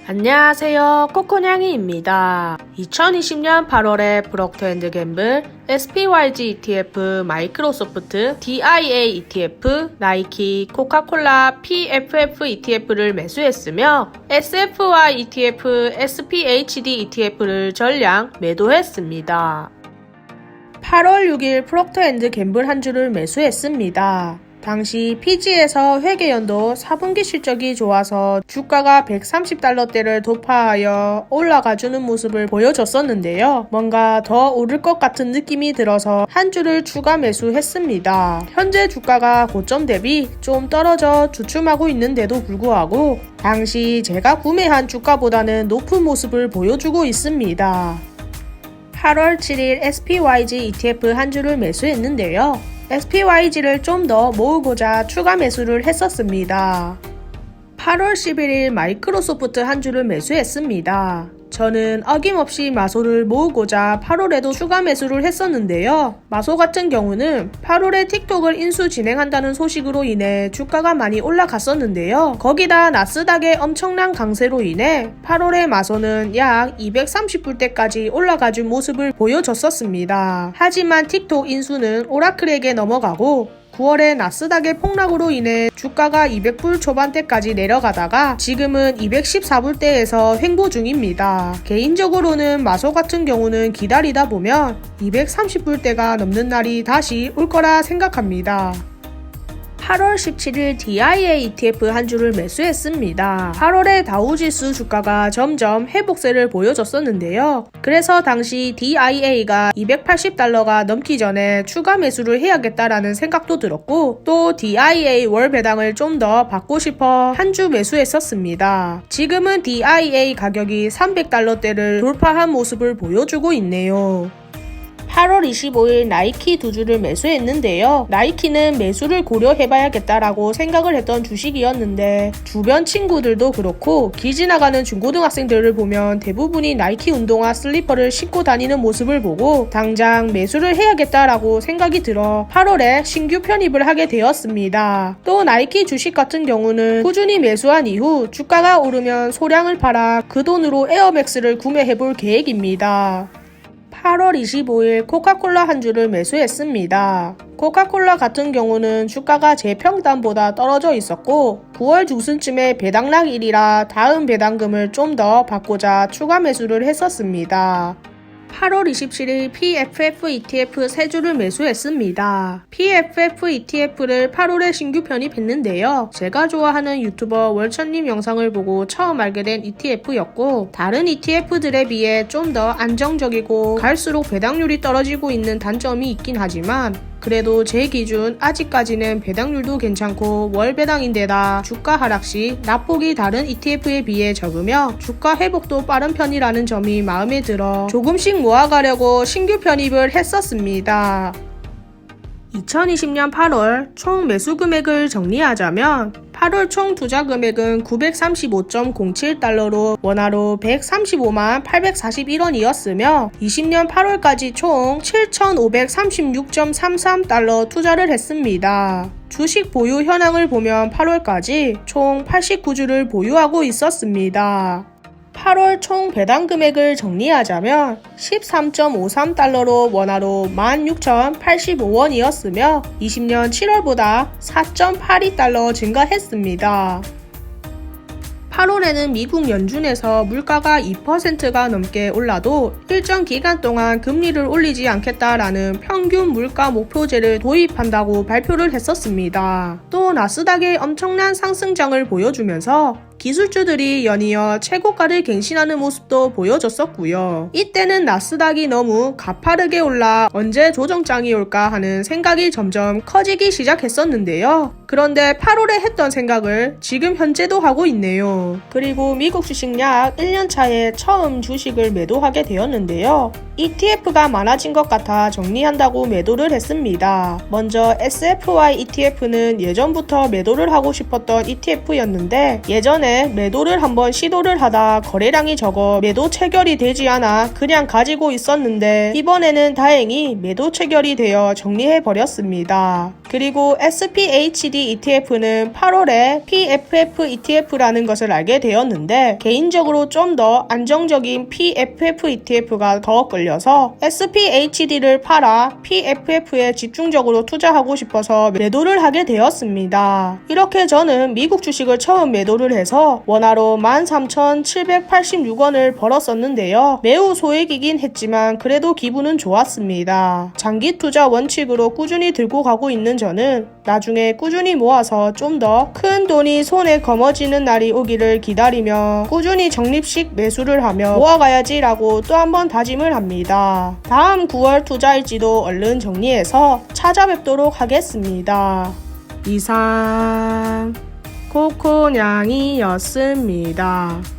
안녕하세요, 코코냥이입니다. 2020년 8월에 프록터앤드갬블, SPYG ETF, 마이크로소프트, DIA ETF, 나이키, 코카콜라, PFF ETF를 매수했으며 SFY ETF, SPHD ETF를 전량 매도했습니다. 8월 6일 프록터앤드갬블 한 주를 매수했습니다. 당시 PG에서 회계연도 4분기 실적이 좋아서 주가가 130달러대를 돌파하여 올라가주는 모습을 보여줬었는데요. 뭔가 더 오를 것 같은 느낌이 들어서 한 주를 추가 매수했습니다. 현재 주가가 고점 대비 좀 떨어져 주춤하고 있는데도 불구하고 당시 제가 구매한 주가보다는 높은 모습을 보여주고 있습니다. 8월 7일 SPYG ETF 한 주를 매수했는데요. SPYG를 좀 더 모으고자 추가 매수를 했었습니다. 8월 11일 마이크로소프트 한 주를 매수했습니다. 저는 어김없이 마소를 모으고자 8월에도 추가 매수를 했었는데요. 마소 같은 경우는 8월에 틱톡을 인수 진행한다는 소식으로 인해 주가가 많이 올라갔었는데요. 거기다 나스닥의 엄청난 강세로 인해 8월에 마소는 약 230불대까지 올라가준 모습을 보여줬었습니다. 하지만 틱톡 인수는 오라클에게 넘어가고 9월에 나스닥의 폭락으로 인해 주가가 200불 초반대까지 내려가다가 지금은 214불대에서 횡보 중입니다. 개인적으로는 마소 같은 경우는 기다리다 보면 230불대가 넘는 날이 다시 올 거라 생각합니다. 8월 17일 DIA ETF 한 주를 매수했습니다. 8월에 다우지수 주가가 점점 회복세를 보여줬었는데요. 그래서 당시 DIA가 280달러가 넘기 전에 추가 매수를 해야겠다라는 생각도 들었고 또 DIA 월 배당을 좀 더 받고 싶어 한 주 매수했었습니다. 지금은 DIA 가격이 300달러대를 돌파한 모습을 보여주고 있네요. 8월 25일 나이키 두 주를 매수했는데요. 나이키는 매수를 고려해봐야겠다라고 생각을 했던 주식이었는데 주변 친구들도 그렇고 길 지나가는 중고등학생들을 보면 대부분이 나이키 운동화 슬리퍼를 신고 다니는 모습을 보고 당장 매수를 해야겠다라고 생각이 들어 8월에 신규 편입을 하게 되었습니다. 또 나이키 주식 같은 경우는 꾸준히 매수한 이후 주가가 오르면 소량을 팔아 그 돈으로 에어맥스를 구매해볼 계획입니다. 8월 25일 코카콜라 한 주를 매수했습니다. 코카콜라 같은 경우는 주가가 제 평단보다 떨어져 있었고 9월 중순쯤에 배당락일이라 다음 배당금을 좀 더 받고자 추가 매수를 했었습니다. 8월 27일 PFF ETF 3주를 매수했습니다. PFF ETF를 8월에 신규 편입했는데요. 제가 좋아하는 유튜버 월천님 영상을 보고 처음 알게 된 ETF였고 다른 ETF들에 비해 좀 더 안정적이고 갈수록 배당률이 떨어지고 있는 단점이 있긴 하지만 그래도 제 기준 아직까지는 배당률도 괜찮고 월 배당인데다 주가 하락 시 낙폭이 다른 ETF에 비해 적으며 주가 회복도 빠른 편이라는 점이 마음에 들어 조금씩 모아가려고 신규 편입을 했었습니다. 2020년 8월 총 매수 금액을 정리하자면 8월 총 투자 금액은 935.07달러로 원화로 135만 841원이었으며 20년 8월까지 총 7,536.33달러 투자를 했습니다. 주식 보유 현황을 보면 8월까지 총 89주를 보유하고 있었습니다. 8월 총 배당 금액을 정리하자면 13.53달러로 원화로 16,085원이었으며 20년 7월보다 4.82달러 증가했습니다. 8월에는 미국 연준에서 물가가 2%가 넘게 올라도 일정 기간 동안 금리를 올리지 않겠다라는 평균 물가 목표제를 도입한다고 발표를 했었습니다. 또 나스닥의 엄청난 상승장을 보여주면서 기술주들이 연이어 최고가를 갱신하는 모습도 보여줬었고요. 이때는 나스닥이 너무 가파르게 올라 언제 조정장이 올까 하는 생각이 점점 커지기 시작했었는데요. 그런데 8월에 했던 생각을 지금 현재도 하고 있네요. 그리고 미국 주식 약 1년 차에 처음 주식을 매도하게 되었는데요. ETF가 많아진 것 같아 정리한다고 매도를 했습니다. 먼저 SFY ETF는 예전부터 매도를 하고 싶었던 ETF였는데 예전에 매도를 한번 시도를 하다 거래량이 적어 매도 체결이 되지 않아 그냥 가지고 있었는데 이번에는 다행히 매도 체결이 되어 정리해버렸습니다. 그리고 SPHD ETF는 8월에 PFF ETF라는 것을 알게 되었는데 개인적으로 좀 더 안정적인 PFF ETF가 더 끌려서 SPHD를 팔아 PFF에 집중적으로 투자하고 싶어서 매도를 하게 되었습니다. 이렇게 저는 미국 주식을 처음 매도를 해서 원화로 13,786원을 벌었었는데요. 매우 소액이긴 했지만 그래도 기분은 좋았습니다. 장기 투자 원칙으로 꾸준히 들고 가고 있는 저는 나중에 꾸준히 모아서 좀 더 큰 돈이 손에 거머쥐는 날이 오기를 기다리며 꾸준히 적립식 매수를 하며 모아가야지 라고 또 한 번 다짐을 합니다. 다음 9월 투자일지도 얼른 정리해서 찾아뵙도록 하겠습니다. 이상 코코냥이었습니다.